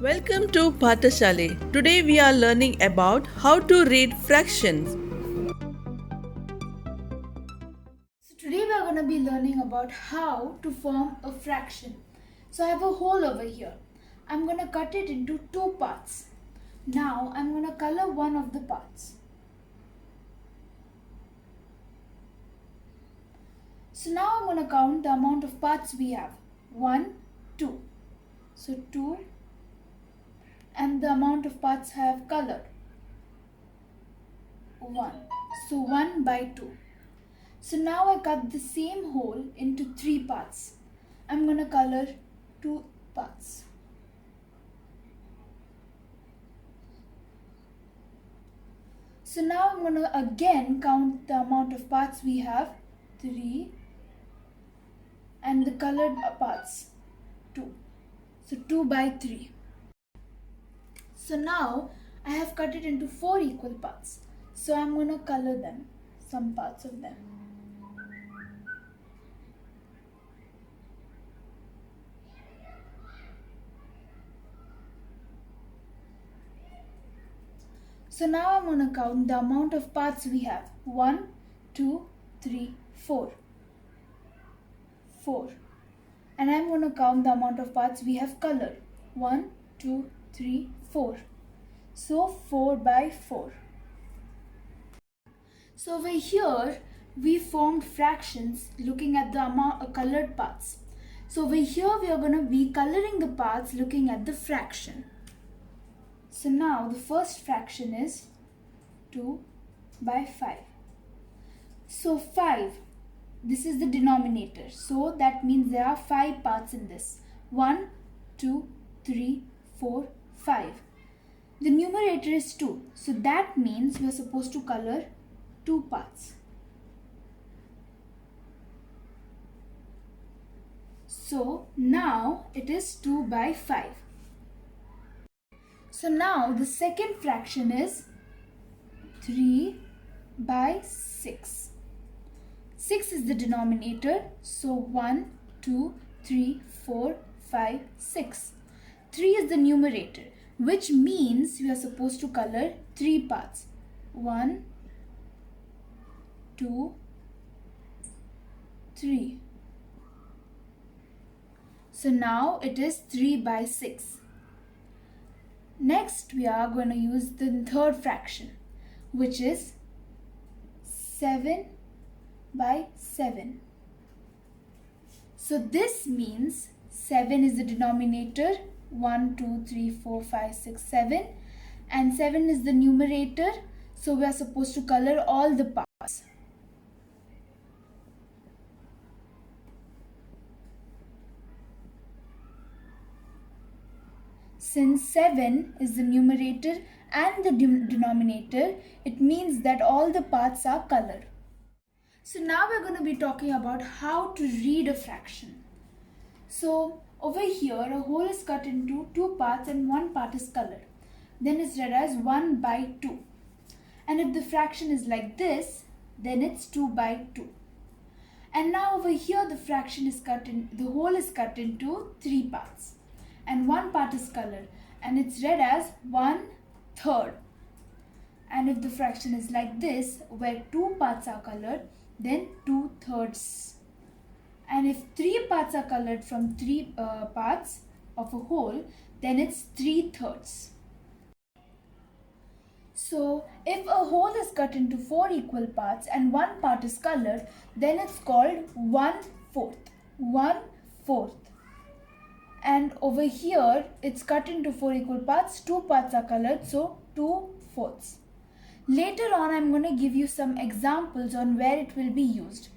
Welcome to Patashale. Today we are learning about how to read fractions. So today we are going to be learning about how to form a fraction. So I have a hole over here. I'm going to cut it into two parts. Now I'm going to color one of the parts. So now I'm going to count the amount of parts we have. 1, 2. So 2, and the amount of parts I have colored. 1. So 1 by 2. So now I cut the same hole into 3 parts. I'm going to color 2 parts. So now I'm going to again count the amount of parts we have, 3, and the colored parts, 2. So 2 by 3. So now I have cut it into 4 equal parts. So I'm going to color them, some parts of them. So now I'm going to count the amount of parts we have. 1, 2, 3, 4. 4. And I'm going to count the amount of parts we have colored. 1, 2, 3, 4. So 4 by 4. So over here we formed fractions looking at the amount of colored parts. So over here we are going to be coloring the parts looking at the fraction. So now the first fraction is 2 by 5. So 5, this is the denominator. So that means there are 5 parts in this. 1, 2, 3, 4, 5. The numerator is 2. So that means we are supposed to color 2 parts. So now it is 2 by 5. So now the second fraction is 3 by 6. 6 is the denominator. So 1, 2, 3, 4, 5, 6. 3 is the numerator, which means we are supposed to color 3 parts. 1, 2, 3. So now it is 3 by 6. Next we are going to use the third fraction, which is 7 by 7. So this means 7 is the denominator, 1, 2, 3, 4, 5, 6, 7, and 7 is the numerator, so we are supposed to color all the parts. Since 7 is the numerator and the denominator, it means that all the parts are colored. So now we're going to be talking about how to read a fraction. So over here a hole is cut into 2 parts and 1 part is colored. Then it's read as 1 by 2. And if the fraction is like this, then it's 2 by 2. And now over here the hole is cut into 3 parts. And 1 part is colored. And it's read as 1/3. And if the fraction is like this, where 2 parts are colored, then 2/3. And if 3 parts are colored from 3 parts of a whole, then it's 3/3. So if a whole is cut into 4 equal parts and 1 part is colored, then it's called 1/4. 1/4. And over here it's cut into 4 equal parts, 2 parts are colored, so 2/4. Later on I'm going to give you some examples on where it will be used.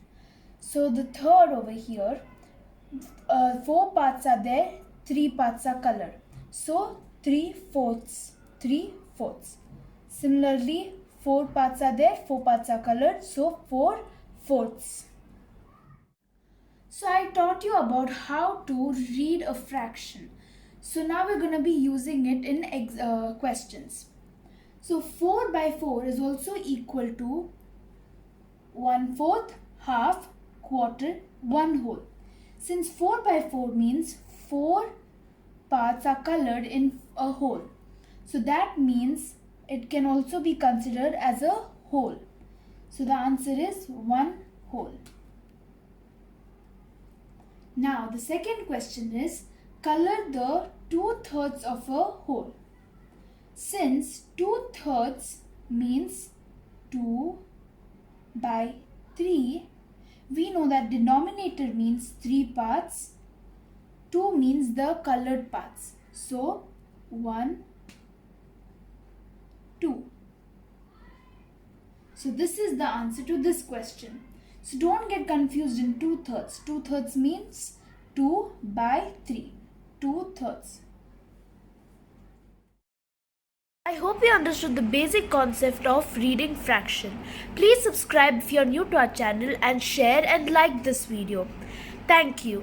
So the third over here, 4 parts are there, 3 parts are colored. So 3/4. 3/4. Similarly, 4 parts are there, 4 parts are colored. So 4/4. So I taught you about how to read a fraction. So now we're going to be using it in questions. So 4 by 4 is also equal to 1/4, half, quarter, 1 whole. Since 4 by 4 means 4 parts are colored in a whole. So that means it can also be considered as a whole. So the answer is 1 whole. Now the second question is, color the 2/3 of a whole. Since 2/3 means 2 by 3, we know that denominator means 3 parts, 2 means the colored parts. So 1, 2. So this is the answer to this question. So don't get confused in 2/3. 2/3 means 2 by 3. 2/3. I hope you understood the basic concept of reading fraction. Please subscribe if you are new to our channel and share and like this video. Thank you.